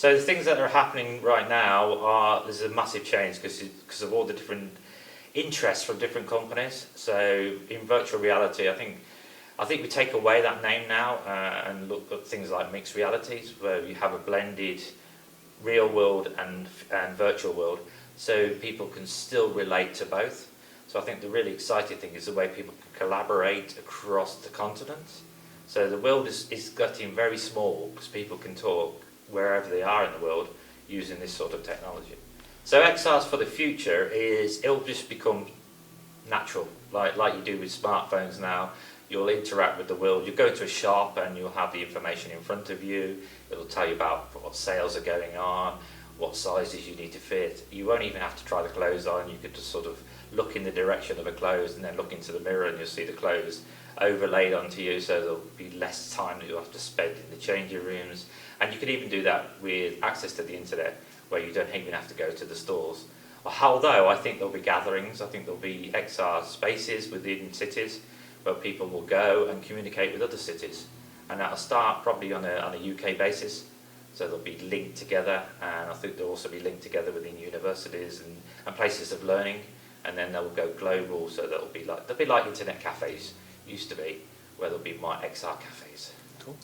So the things that are happening right now are, there's a massive change because of all the different interests from different companies. So in virtual reality, I think we take away that name now and look at things like mixed realities, where you have a blended real world and virtual world, so people can still relate to both. So I think the really exciting thing is the way people can collaborate across the continents. So the world is getting very small because people can talk wherever they are in the world using this sort of technology. So XR's for the future is, it'll just become natural, like you do with smartphones now. You'll interact with the world. You go to a shop and you'll have the information in front of you. It'll tell you about what sales are going on, what sizes you need to fit. You won't even have to try the clothes on. You could just sort of look in the direction of the clothes and then look into the mirror and you'll see the clothes overlaid onto you, so there'll be less time that you'll have to spend in the changing rooms. And you can even do that with access to the internet, where you don't even have to go to the stores. Although I think there'll be gatherings, I think there'll be XR spaces within cities where people will go and communicate with other cities. And that'll start probably on a UK basis. So they'll be linked together, and I think they'll also be linked together within universities and places of learning. And then they'll go global, so they'll be like internet cafes used to be, where there'll be more XR cafes. Cool.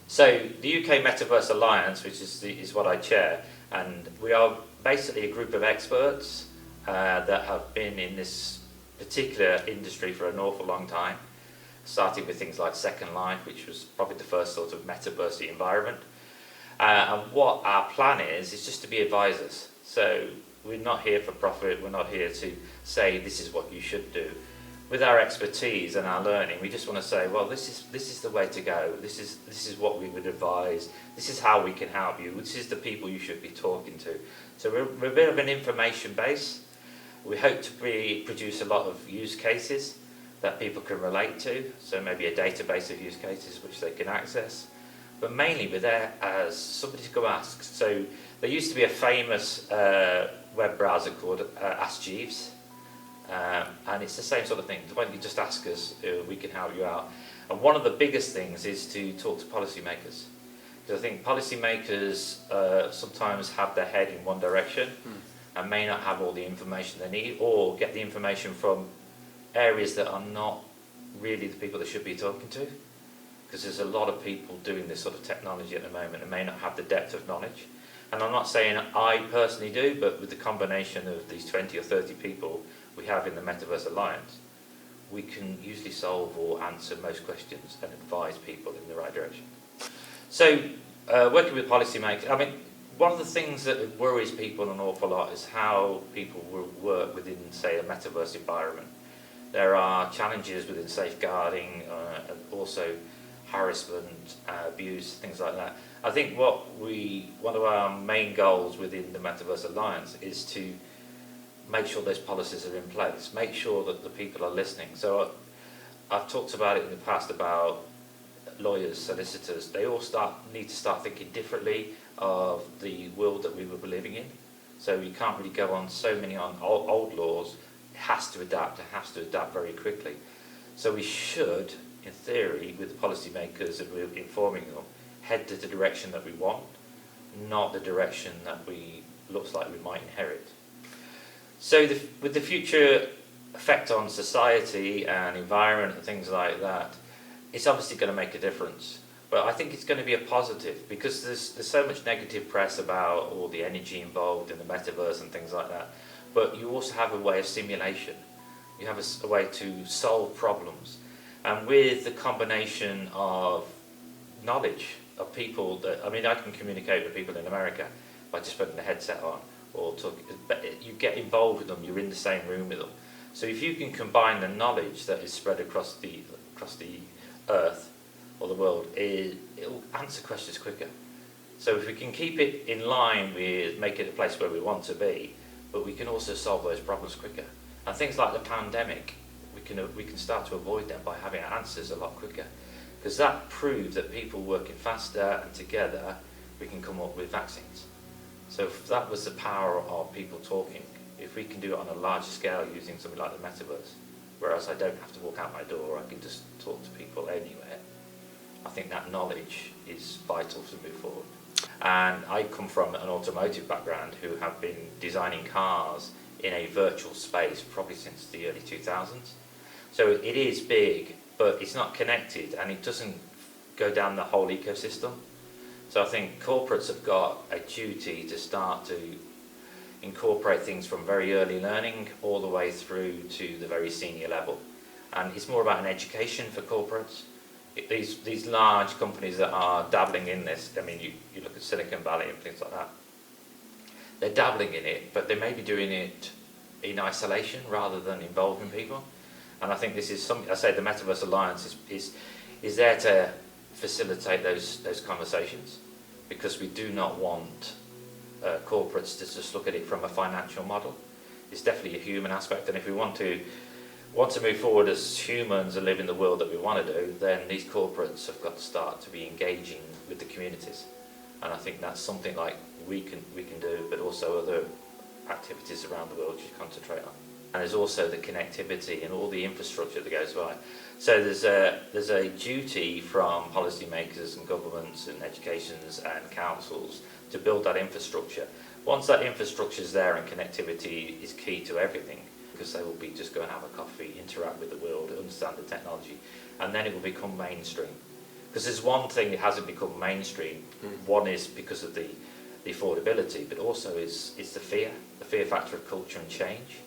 So the UK Metaverse Alliance, which is what I chair, and we are basically a group of experts that have been in this particular industry for an awful long time, starting with things like Second Life, which was probably the first sort of metaverse environment. And what our plan is just to be advisors. So we're not here for profit, we're not here to say this is what you should do. With our expertise and our learning, we just want to say, well, this is the way to go. This is what we would advise. This is how we can help you. This is the people you should be talking to. So we're a bit of an information base. We hope to produce a lot of use cases that people can relate to. So maybe a database of use cases which they can access. But mainly we're there as somebody to go ask. So there used to be a famous web browser called Ask Jeeves. And it's the same sort of thing. Why don't you just ask us, we can help you out. And one of the biggest things is to talk to policymakers. Because I think policymakers sometimes have their head in one direction and may not have all the information they need, or get the information from areas that are not really the people they should be talking to. Because there's a lot of people doing this sort of technology at the moment and may not have the depth of knowledge. And I'm not saying I personally do, but with the combination of these 20 or 30 people we have in the Metaverse Alliance, we can usually solve or answer most questions and advise people in the right direction. So, working with policymakers, I mean, one of the things that worries people an awful lot is how people will work within, say, a Metaverse environment. There are challenges within safeguarding, and also harassment, abuse, things like that. I think one of our main goals within the Metaverse Alliance is to make sure those policies are in place, make sure that the people are listening. So I've talked about it in the past about lawyers, solicitors. They all need to start thinking differently of the world that we will be living in. So you can't really go on so many on old laws. It has to adapt very quickly. So we should, in theory, with the policymakers and we're informing them, head to the direction that we want, not the direction that looks like we might inherit. So with the future effect on society and environment and things like that, it's obviously going to make a difference. But I think it's going to be a positive, because there's so much negative press about all the energy involved in the metaverse and things like that. But you also have a way of simulation. You have a way to solve problems. And with the combination of knowledge of people that, I mean, I can communicate with people in America by just putting the headset on, or you get involved with them, you're in the same room with them. So if you can combine the knowledge that is spread across the earth or the world, it'll answer questions quicker. So if we can keep it in line with making it a place where we want to be, but we can also solve those problems quicker. And things like the pandemic, we can start to avoid them by having answers a lot quicker. Because that proved that people working faster and together, we can come up with vaccines. So if that was the power of people talking, if we can do it on a larger scale using something like the metaverse, whereas I don't have to walk out my door, I can just talk to people anywhere, I think that knowledge is vital to move forward. And I come from an automotive background who have been designing cars in a virtual space probably since the early 2000s. So it is big, but it's not connected and it doesn't go down the whole ecosystem. So I think corporates have got a duty to start to incorporate things from very early learning all the way through to the very senior level. And it's more about an education for corporates. These large companies that are dabbling in this, I mean, you look at Silicon Valley and things like that, they're dabbling in it, but they may be doing it in isolation rather than involving people. And I think this is something, I say the Metaverse Alliance is there to facilitate those conversations, because we do not want corporates to just look at it from a financial model. It's definitely a human aspect, and if we want to move forward as humans and live in the world that we want to do, then these corporates have got to start to be engaging with the communities. And I think that's something like we can do, but also other activities around the world you concentrate on. And there's also the connectivity and all the infrastructure that goes by. So there's a duty from policymakers and governments and educations and councils to build that infrastructure. Once that infrastructure is there and connectivity is key to everything, because they will be just go and have a coffee, interact with the world, understand the technology, and then it will become mainstream. Because there's one thing that hasn't become mainstream. One is because of the affordability, but also is the fear factor of culture and change.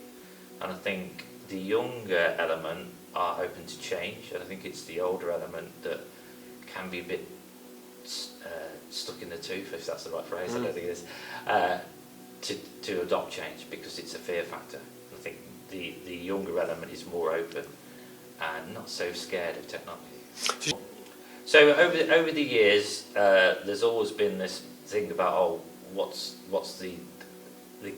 And I think the younger element are open to change, and I think it's the older element that can be a bit stuck in the tooth, if that's the right phrase. I don't think it is, to adopt change, because it's a fear factor. I think the younger element is more open and not so scared of technology. So over the years, there's always been this thing about what's the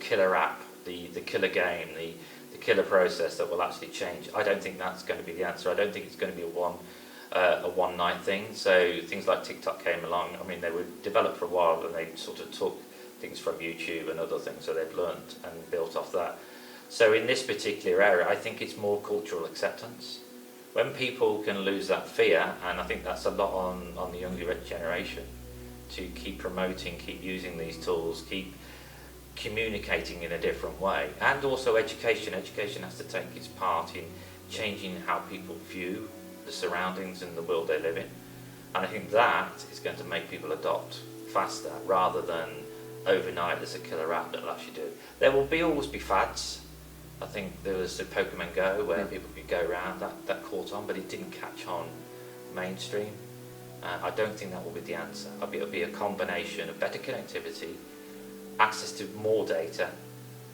killer app, the killer game, the killer process that will actually change. I don't think that's going to be the answer. I don't think it's going to be a one night thing. So things like TikTok came along. I mean, they were developed for a while, and they sort of took things from YouTube and other things, so they've learned and built off that. So in this particular area, I think it's more cultural acceptance. When people can lose that fear, and I think that's a lot on the younger generation, to keep promoting, keep using these tools, keep communicating in a different way, and also education. Education has to take its part in changing how people view the surroundings and the world they live in. And I think that is going to make people adopt faster, rather than overnight there's a killer app that will actually do it. There will always be fads. I think there was the Pokemon Go where people could go around, that caught on, but it didn't catch on mainstream. I don't think that will be the answer. It'll be a combination of better connectivity, access to more data,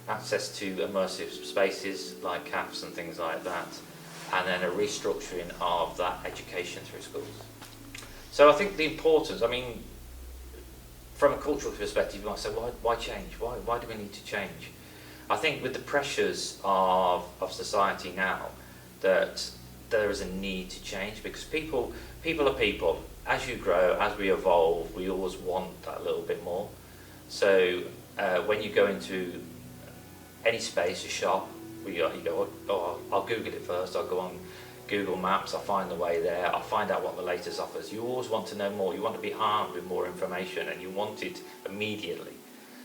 access to immersive spaces like cafes and things like that, and then a restructuring of that education through schools. So I think the importance, I mean, from a cultural perspective, you might say, why change? Why do we need to change? I think with the pressures of society now, that there is a need to change, because people are people. As you grow, as we evolve, we always want that little bit more. So when you go into any space, a shop, you go, I'll Google it first, I'll go on Google Maps, I'll find the way there, I'll find out what the latest offers. You always want to know more, you want to be armed with more information, and you want it immediately.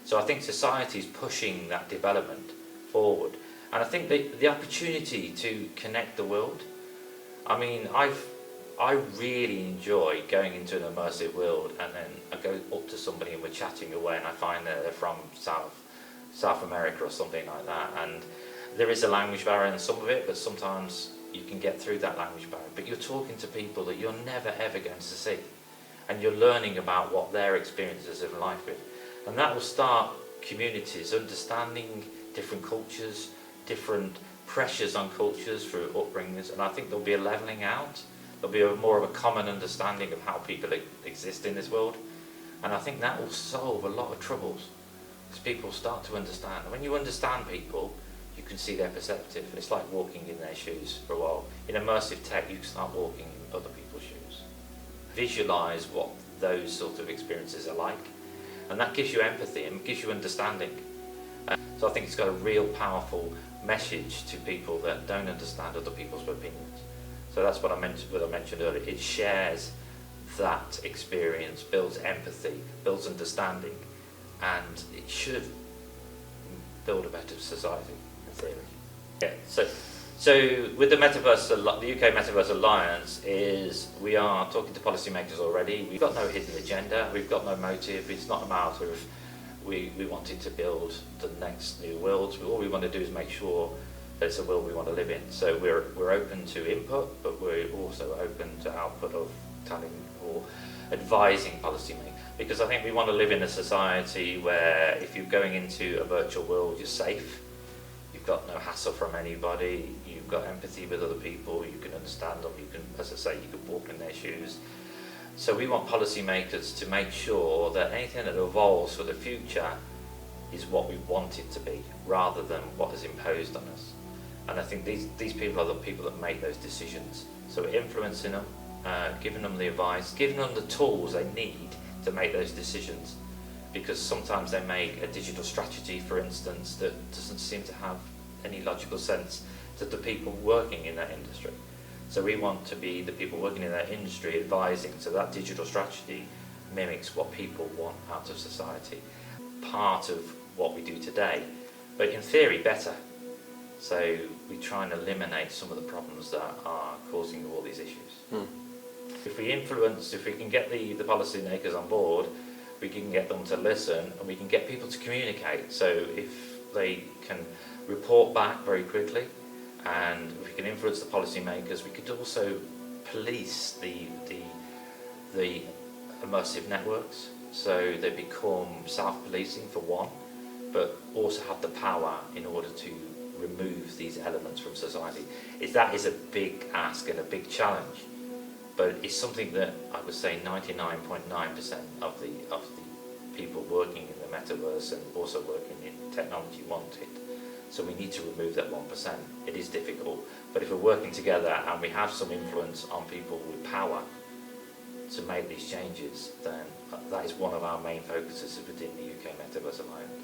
So I think society is pushing that development forward. And I think the opportunity to connect the world, I mean, I really enjoy going into an immersive world, and then I go up to somebody and we're chatting away, and I find that they're from South America or something like that. And there is a language barrier in some of it, but sometimes you can get through that language barrier. But you're talking to people that you're never ever going to see, and you're learning about what their experiences of life with. And that will start communities understanding different cultures, different pressures on cultures through upbringings, and I think there'll be a levelling out. There'll be more of a common understanding of how people exist in this world, and I think that will solve a lot of troubles, because people start to understand. And when you understand people, you can see their perspective. It's like walking in their shoes for a while. In immersive tech, you can start walking in other people's shoes. Visualise what those sort of experiences are like, and that gives you empathy and gives you understanding. So I think it's got a real powerful message to people that don't understand other people's opinions. So that's what I mentioned earlier. It shares that experience builds empathy, builds understanding, and it should build a better society, in theory. Yeah, so with the Metaverse, the UK Metaverse Alliance we are talking to policymakers already. We've got no hidden agenda, we've got no motive. It's not a matter of we wanted to build the next new world. All we want to do is make sure that it's a world we want to live in. So we're open to input, but we're also open to output of telling or advising policymakers. Because I think we want to live in a society where if you're going into a virtual world, you're safe. You've got no hassle from anybody. You've got empathy with other people. You can understand them. You can, as I say, you can walk in their shoes. So we want policymakers to make sure that anything that evolves for the future is what we want it to be, rather than what is imposed on us. And I think these people are the people that make those decisions. So we're influencing them, giving them the advice, giving them the tools they need to make those decisions. Because sometimes they make a digital strategy, for instance, that doesn't seem to have any logical sense to the people working in that industry. So we want to be the people working in that industry advising, so that digital strategy mimics what people want out of society. Part of what we do today, but in theory better. So we try and eliminate some of the problems that are causing all these issues. If we can get the policymakers on board, we can get them to listen, and we can get people to communicate. So if they can report back very quickly, and if we can influence the policymakers, we could also police the immersive networks, so they become self-policing for one, but also have the power in order to remove these elements from society. That is a big ask and a big challenge, but it's something that I would say 99.9% of the people working in the metaverse and also working in technology want it. So we need to remove that 1%. It is difficult, but if we're working together and we have some influence on people with power to make these changes, then that is one of our main focuses within the UK Metaverse Alliance.